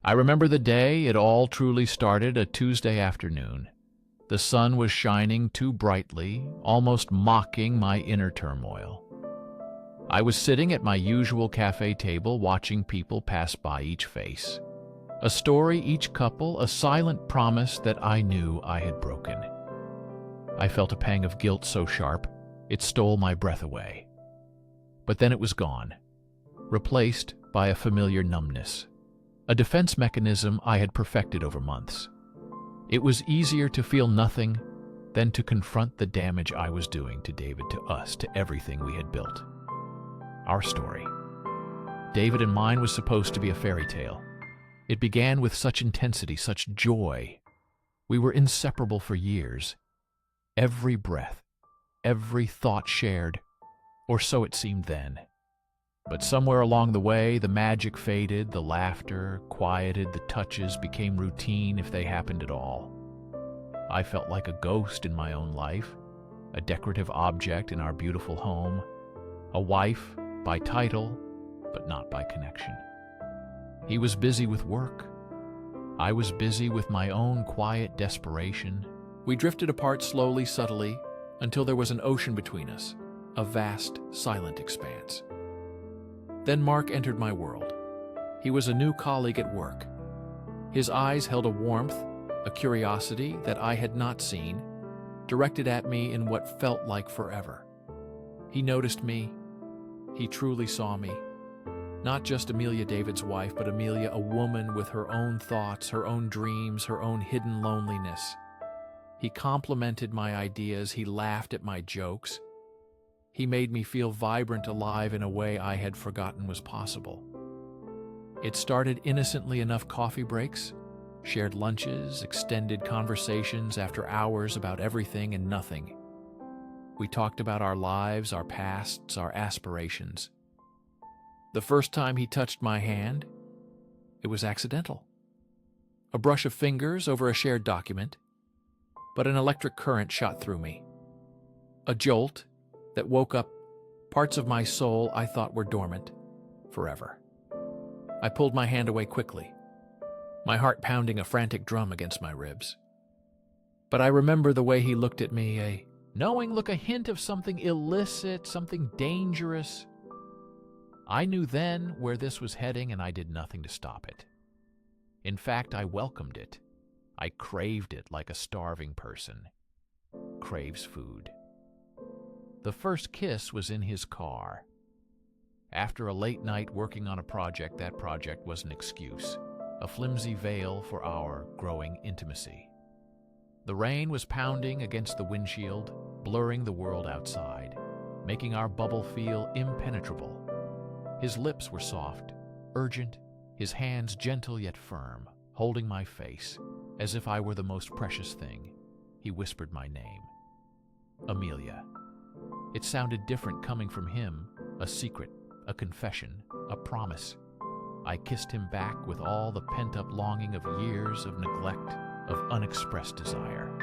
I remember the day it all truly started, a Tuesday afternoon. The sun was shining too brightly, almost mocking my inner turmoil. I was sitting at my usual cafe table watching people pass by, each face. A story, each couple, a silent promise that I knew I had broken. I felt a pang of guilt so sharp, it stole my breath away. But then it was gone, replaced by a familiar numbness, a defense mechanism I had perfected over months. It was easier to feel nothing than to confront the damage I was doing to David, to us, to everything we had built. Our story, David and mine, was supposed to be a fairy tale. It began with such intensity, such joy. We were inseparable for years. Every breath, every thought shared, or so it seemed then. But somewhere along the way, the magic faded, the laughter quieted, the touches became routine if they happened at all. I felt like a ghost in my own life, a decorative object in our beautiful home, a wife by title, but not by connection. He was busy with work. I was busy with my own quiet desperation. We drifted apart slowly, subtly, until there was an ocean between us, a vast, silent expanse. Then Mark entered my world. He was a new colleague at work. His eyes held a warmth, a curiosity that I had not seen, directed at me in what felt like forever. He noticed me. He truly saw me. Not just Amelia, David's wife, but Amelia, a woman with her own thoughts, her own dreams, her own hidden loneliness. He complimented my ideas. He laughed at my jokes. He made me feel vibrant, alive in a way I had forgotten was possible. It started innocently enough: coffee breaks, shared lunches, extended conversations after hours about everything and nothing. We talked about our lives, our pasts, our aspirations. The first time he touched my hand, it was accidental. A brush of fingers over a shared document, but an electric current shot through me. A jolt that woke up parts of my soul I thought were dormant forever. I pulled my hand away quickly, my heart pounding a frantic drum against my ribs. But I remember the way he looked at me, a knowing look, a hint of something illicit, something dangerous. I knew then where this was heading, and I did nothing to stop it. In fact, I welcomed it. I craved it like a starving person craves food. The first kiss was in his car. After a late night working on a project, that project was an excuse, a flimsy veil for our growing intimacy. The rain was pounding against the windshield, blurring the world outside, making our bubble feel impenetrable. His lips were soft, urgent, his hands gentle yet firm, holding my face, as if I were the most precious thing. He whispered my name. Amelia. It sounded different coming from him, a secret, a confession, a promise. I kissed him back with all the pent-up longing of years of neglect, of unexpressed desire.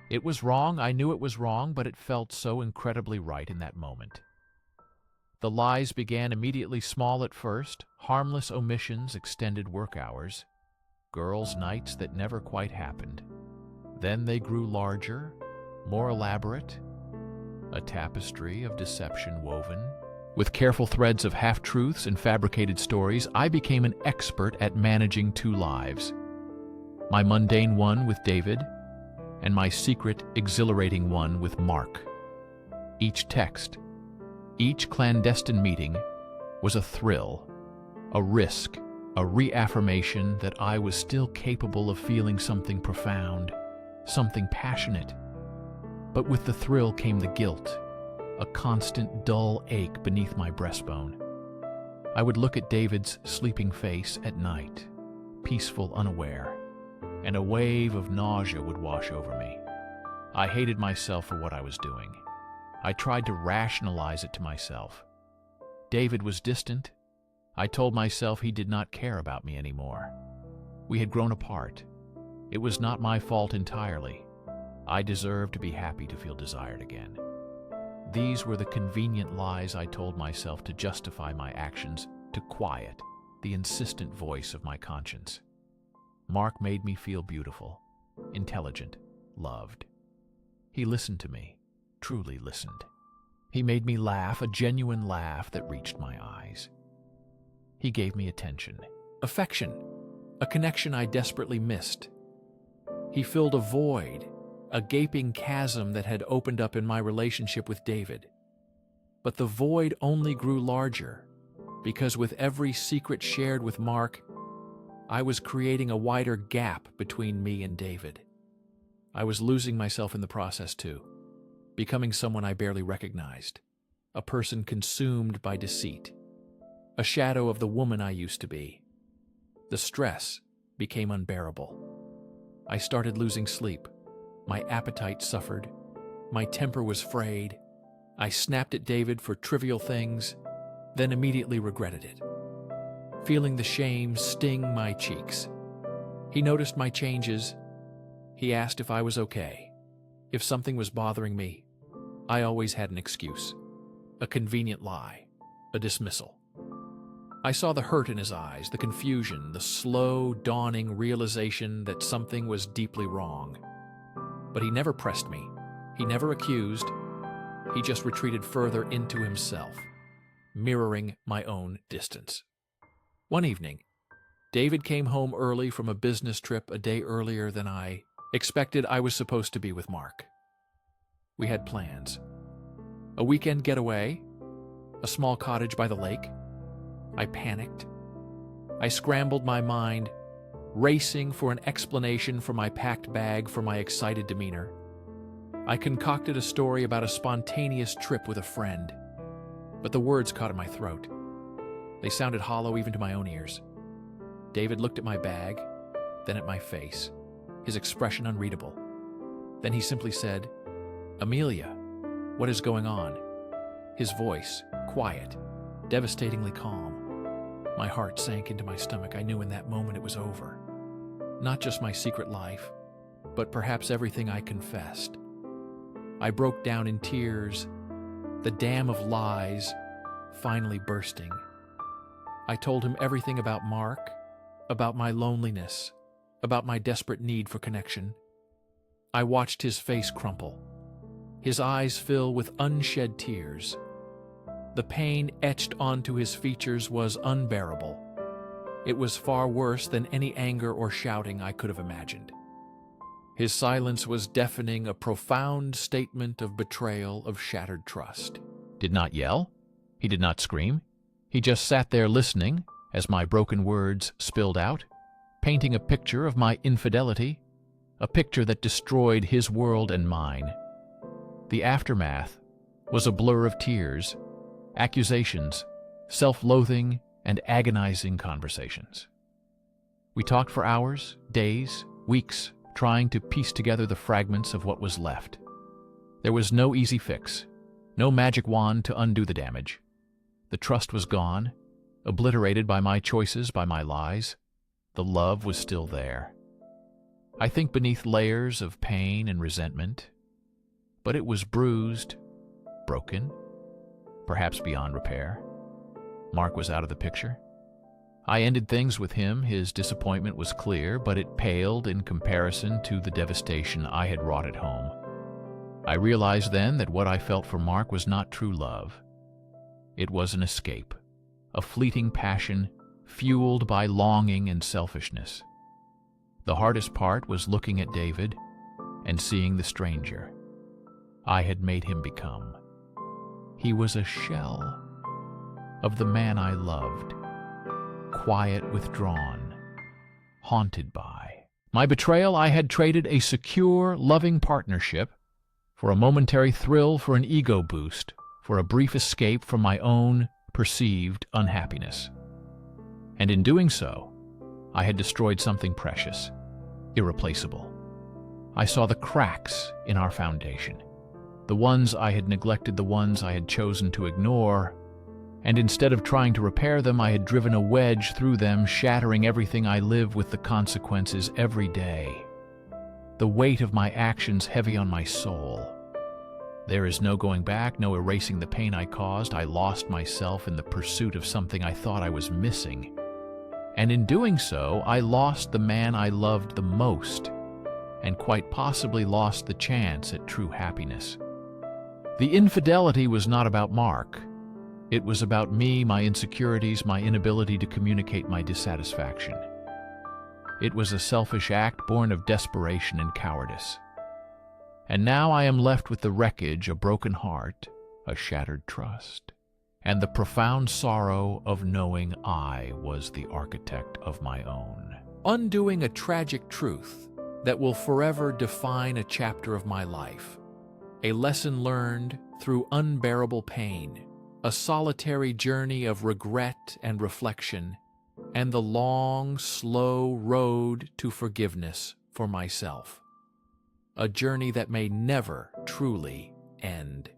It was wrong, I knew it was wrong, but it felt so incredibly right in that moment. The lies began immediately, small at first, harmless omissions, extended work hours, girls' nights that never quite happened. Then they grew larger, more elaborate, a tapestry of deception woven. With careful threads of half-truths and fabricated stories, I became an expert at managing two lives. My mundane one with David, and my secret, exhilarating one with Mark. Each text, each clandestine meeting was a thrill, a risk, a reaffirmation that I was still capable of feeling something profound, something passionate. But with the thrill came the guilt, a constant dull ache beneath my breastbone. I would look at David's sleeping face at night, peaceful, unaware, and a wave of nausea would wash over me. I hated myself for what I was doing. I tried to rationalize it to myself. David was distant. I told myself he did not care about me anymore. We had grown apart. It was not my fault entirely. I deserved to be happy to feel desired again. These were the convenient lies I told myself to justify my actions, to quiet the insistent voice of my conscience. Mark made me feel beautiful, intelligent, loved. He listened to me, truly listened. He made me laugh, a genuine laugh that reached my eyes. He gave me attention, affection, a connection I desperately missed. He filled a void, a gaping chasm that had opened up in my relationship with David. But the void only grew larger, because with every secret shared with Mark, I was creating a wider gap between me and David. I was losing myself in the process too, becoming someone I barely recognized, a person consumed by deceit, a shadow of the woman I used to be. The stress became unbearable. I started losing sleep. My appetite suffered. My temper was frayed. I snapped at David for trivial things, then immediately regretted it, feeling the shame sting my cheeks. He noticed my changes. He asked if I was okay, if something was bothering me. I always had an excuse, a convenient lie, a dismissal. I saw the hurt in his eyes, the confusion, the slow dawning realization that something was deeply wrong. But he never pressed me. He never accused. He just retreated further into himself, mirroring my own distance. One evening, David came home early from a business trip a day earlier than I expected. I was supposed to be with Mark. We had plans. A weekend getaway, a small cottage by the lake. I panicked. I scrambled my mind, racing for an explanation for my packed bag, for my excited demeanor. I concocted a story about a spontaneous trip with a friend, but the words caught in my throat. They sounded hollow even to my own ears. David looked at my bag, then at my face, his expression unreadable. Then he simply said, "Amelia, what is going on?" His voice, quiet, devastatingly calm. My heart sank into my stomach. I knew in that moment it was over. Not just my secret life, but perhaps everything I confessed. I broke down in tears, the dam of lies finally bursting. I told him everything about Mark, about my loneliness, about my desperate need for connection. I watched his face crumple, his eyes fill with unshed tears. The pain etched onto his features was unbearable. It was far worse than any anger or shouting I could have imagined. His silence was deafening, a profound statement of betrayal, of shattered trust. Did not yell. He did not scream. He just sat there listening as my broken words spilled out, painting a picture of my infidelity, a picture that destroyed his world and mine. The aftermath was a blur of tears, accusations, self-loathing, and agonizing conversations. We talked for hours, days, weeks, trying to piece together the fragments of what was left. There was no easy fix, no magic wand to undo the damage. The trust was gone, obliterated by my choices, by my lies. The love was still there. I think beneath layers of pain and resentment, but it was bruised, broken, perhaps beyond repair. Mark was out of the picture. I ended things with him. His disappointment was clear, but it paled in comparison to the devastation I had wrought at home. I realized then that what I felt for Mark was not true love. It was an escape, a fleeting passion fueled by longing and selfishness. The hardest part was looking at David and seeing the stranger I had made him become. He was a shell of the man I loved, quiet, withdrawn, haunted by. My betrayal, I had traded a secure, loving partnership for a momentary thrill, for an ego boost, for a brief escape from my own perceived unhappiness. And in doing so, I had destroyed something precious, irreplaceable. I saw the cracks in our foundation, the ones I had neglected, the ones I had chosen to ignore, and instead of trying to repair them, I had driven a wedge through them, shattering everything I live with, the consequences every day. The weight of my actions heavy on my soul. There is no going back, no erasing the pain I caused. I lost myself in the pursuit of something I thought I was missing. And in doing so, I lost the man I loved the most, and quite possibly lost the chance at true happiness. The infidelity was not about Mark. It was about me, my insecurities, my inability to communicate my dissatisfaction. It was a selfish act born of desperation and cowardice. And now I am left with the wreckage, a broken heart, a shattered trust, and the profound sorrow of knowing I was the architect of my own. Undoing a tragic truth that will forever define a chapter of my life. A lesson learned through unbearable pain, a solitary journey of regret and reflection, and the long, slow road to forgiveness for myself. A journey that may never truly end.